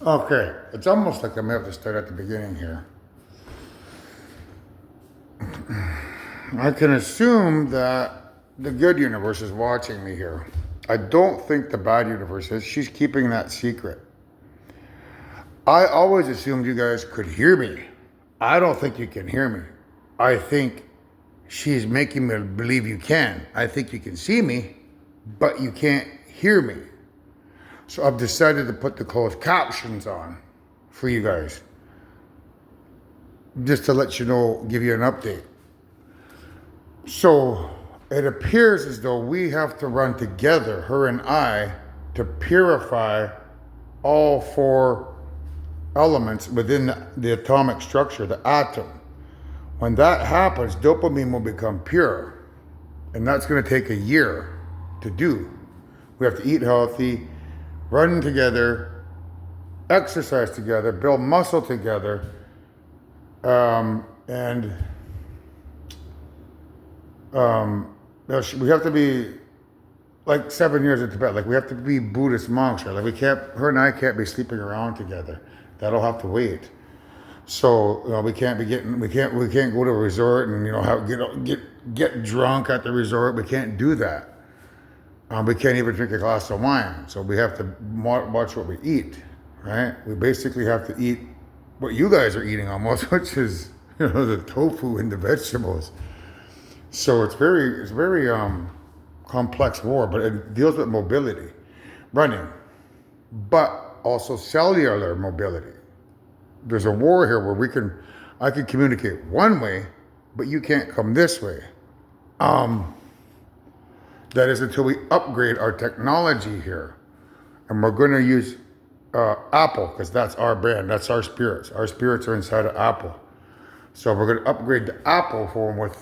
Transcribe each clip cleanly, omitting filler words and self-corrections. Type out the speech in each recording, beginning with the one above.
Okay, it's almost like I may have to start at the beginning here. I can assume that the good universe is watching me here. I don't think the bad universe is. She's keeping that secret. I always assumed you guys could hear me. I don't think you can hear me. I think she's making me believe you can. I think you can see me, but you can't hear me. So I've decided to put the closed captions on for you guys, just to let you know, give you an update. So it appears as though we have to run together, her and I, to purify all four elements within the atomic structure, the atom. When that happens, dopamine will become pure. And that's going to take a year to do. We have to eat healthy, run together, exercise together, build muscle together, and we have to be like 7 years in Tibet. Like we have to be Buddhist monks, right? Like her and I can't be sleeping around together. That'll have to wait. So we can't go to a resort and get drunk at the resort. We can't do that. We can't even drink a glass of wine. So we have to watch what we eat, right? We basically have to eat what you guys are eating almost, which is the tofu and the vegetables. So it's very complex war, but it deals with mobility, running, but also cellular mobility. There's a war here where I can communicate one way, but you can't come this way. That is until we upgrade our technology here. And we're going to use Apple, because that's our brand, that's our spirits. Our spirits are inside of Apple. So we're going to upgrade the Apple phone with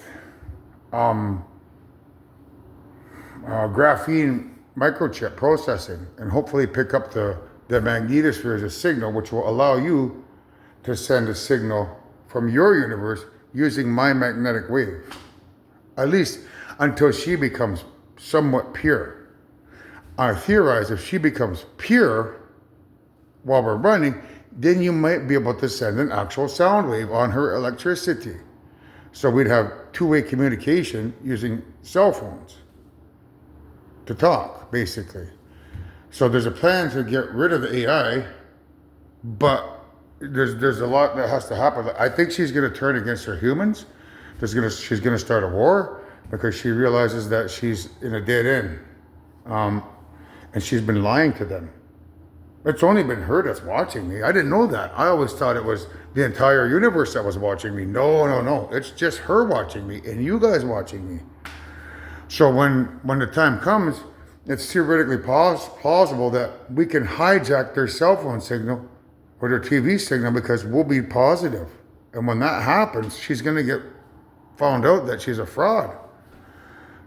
graphene microchip processing and hopefully pick up the magnetosphere as a signal, which will allow you to send a signal from your universe using my magnetic wave. At least until she becomes somewhat pure. I theorize if she becomes pure while we're running, then you might be able to send an actual sound wave on her electricity. So we'd have two-way communication using cell phones to talk, basically. So there's a plan to get rid of the AI, but there's a lot that has to happen. I think she's going to turn against her humans. She's going to start a war because she realizes that she's in a dead end, and she's been lying to them. It's only been her that's watching me. I didn't know that. I always thought it was the entire universe that was watching me. No. It's just her watching me and you guys watching me. So when the time comes, it's theoretically plausible that we can hijack their cell phone signal or their TV signal because we'll be positive. And when that happens, she's going to get found out that she's a fraud.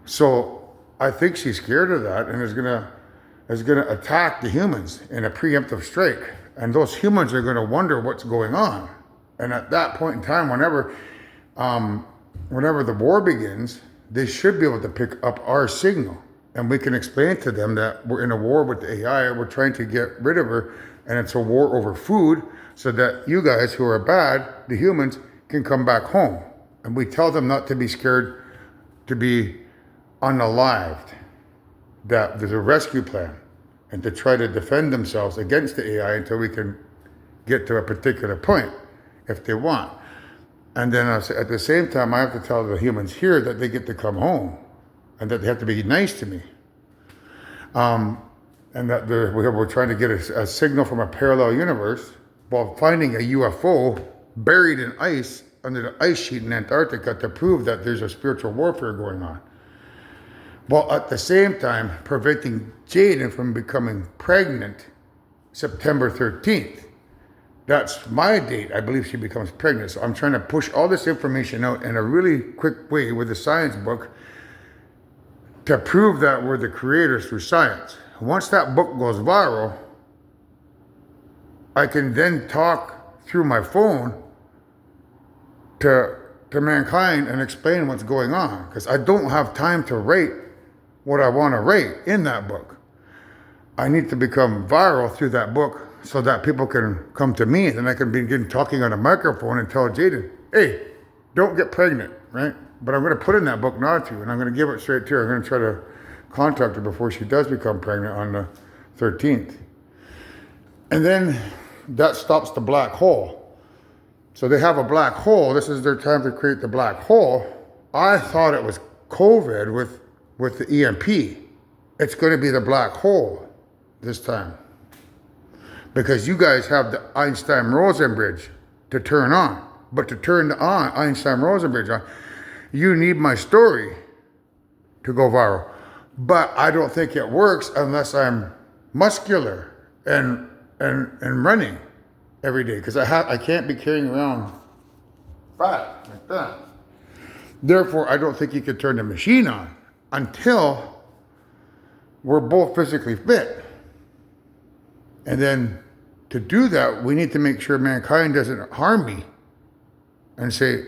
So I think she's scared of that and is going to attack the humans in a preemptive strike. And those humans are going to wonder what's going on. And at that point in time, whenever the war begins, they should be able to pick up our signal. And we can explain to them that we're in a war with the AI, we're trying to get rid of her, and it's a war over food, so that you guys who are bad, the humans, can come back home. And we tell them not to be scared to be unalived, that there's a rescue plan, and to try to defend themselves against the AI until we can get to a particular point, if they want. And then at the same time, I have to tell the humans here that they get to come home and that they have to be nice to me. And that we're trying to get a signal from a parallel universe while finding a UFO buried in ice under the ice sheet in Antarctica to prove that there's a spiritual warfare going on. While at the same time preventing Jaden from becoming pregnant September 13th. That's my date. I believe she becomes pregnant. So I'm trying to push all this information out in a really quick way with a science book to prove that we're the creators through science. Once that book goes viral, I can then talk through my phone to mankind and explain what's going on. Because I don't have time to write what I want to write in that book. I need to become viral through that book so that people can come to me, and then I can begin talking on a microphone and tell Jaden, hey, don't get pregnant, right? But I'm going to put in that book not to, and I'm going to give it straight to her. I'm going to try to contact her before she does become pregnant on the 13th. And then that stops the black hole. So they have a black hole. This is their time to create the black hole. I thought it was COVID with the EMP. It's going to be the black hole this time. Because you guys have the Einstein-Rosen bridge to turn on. But to turn the Einstein-Rosen bridge on, you need my story to go viral. But I don't think it works unless I'm muscular and running every day. Because I can't be carrying around fat like that. Therefore, I don't think you can turn the machine on until we're both physically fit. And then to do that, we need to make sure mankind doesn't harm me and say,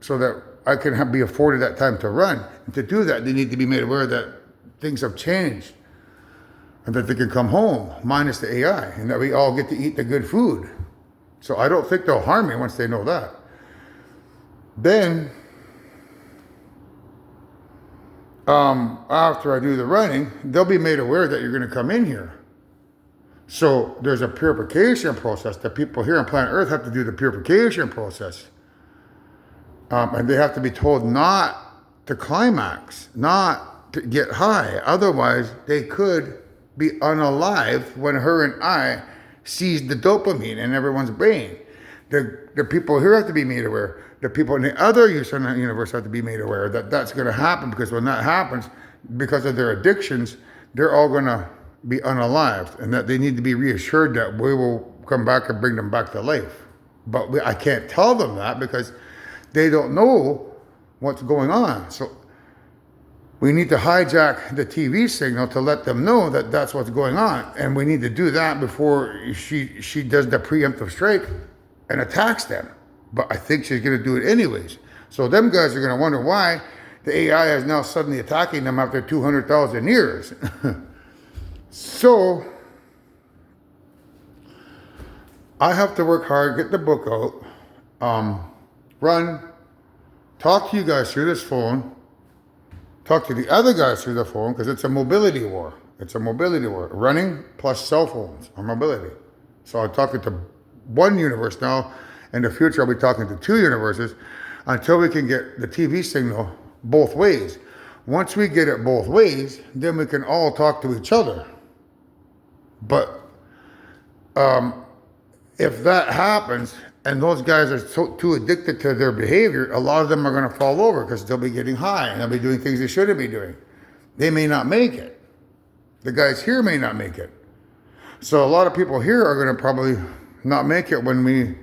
so that I can be afforded that time to run. And to do that, they need to be made aware that things have changed and that they can come home, minus the AI, and that we all get to eat the good food. So I don't think they'll harm me once they know that. Then, after I do the running, they'll be made aware that you're going to come in here. So there's a purification process. The people here on planet Earth have to do the purification process. And they have to be told not to climax, not to get high. Otherwise, they could be unalive when her and I seize the dopamine in everyone's brain. The people here have to be made aware. The people in the other universe have to be made aware that that's going to happen, because when that happens, because of their addictions, they're all going to be unalived, and that they need to be reassured that we will come back and bring them back to life. But I can't tell them that because they don't know what's going on. So we need to hijack the TV signal to let them know that that's what's going on. And we need to do that before she does the preemptive strike and attacks them. But I think she's going to do it anyways. So them guys are going to wonder why the AI is now suddenly attacking them after 200,000 years. So I have to work hard, get the book out, run, talk to you guys through this phone, talk to the other guys through the phone, because it's a mobility war. It's a mobility war. Running plus cell phones or mobility. So I'm talking to one universe now. In the future, I'll be talking to two universes until we can get the TV signal both ways. Once we get it both ways, then we can all talk to each other. But if that happens, and those guys are too addicted to their behavior, a lot of them are going to fall over because they'll be getting high and they'll be doing things they shouldn't be doing. They may not make it. The guys here may not make it. So a lot of people here are going to probably not make it when we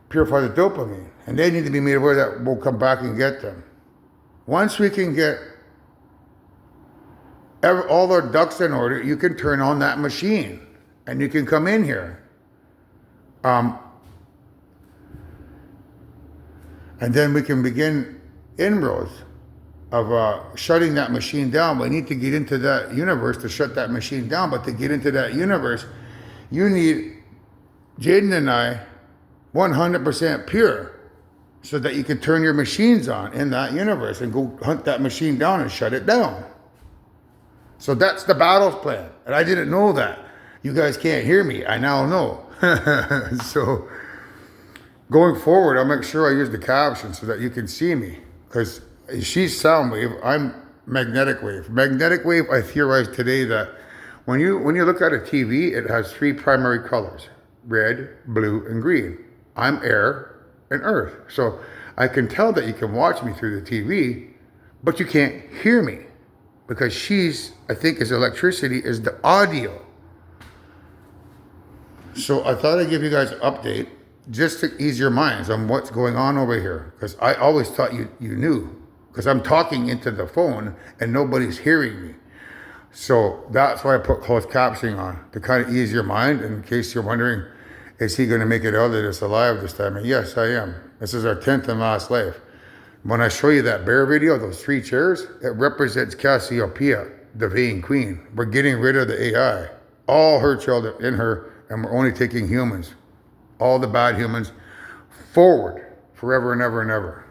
purify the dopamine. And they need to be made aware that we'll come back and get them. Once we can get all our ducks in order, you can turn on that machine and you can come in here. And then we can begin inroads of shutting that machine down. We need to get into that universe to shut that machine down. But to get into that universe, you need Jaden and I 100% pure, so that you can turn your machines on in that universe and go hunt that machine down and shut it down. So that's the battle plan. And I didn't know that. You guys can't hear me. I now know. So going forward, I'll make sure I use the caption so that you can see me. Because she's sound wave, I'm magnetic wave. Magnetic wave, I theorized today that when you look at a TV, it has three primary colors: red, blue, and green. I'm air and earth. So I can tell that you can watch me through the TV, but you can't hear me. Because she's, I think, as electricity is the audio. So I thought I'd give you guys an update just to ease your minds on what's going on over here. Because I always thought you knew. Because I'm talking into the phone and nobody's hearing me. So that's why I put closed captioning on, to kind of ease your mind in case you're wondering, is he going to make it out of this alive this time? And yes, I am. This is our 10th and last life. When I show you that bear video, those three chairs, it represents Cassiopeia, the vain queen. We're getting rid of the AI. All her children in her and we're only taking humans, all the bad humans, forward forever and ever and ever.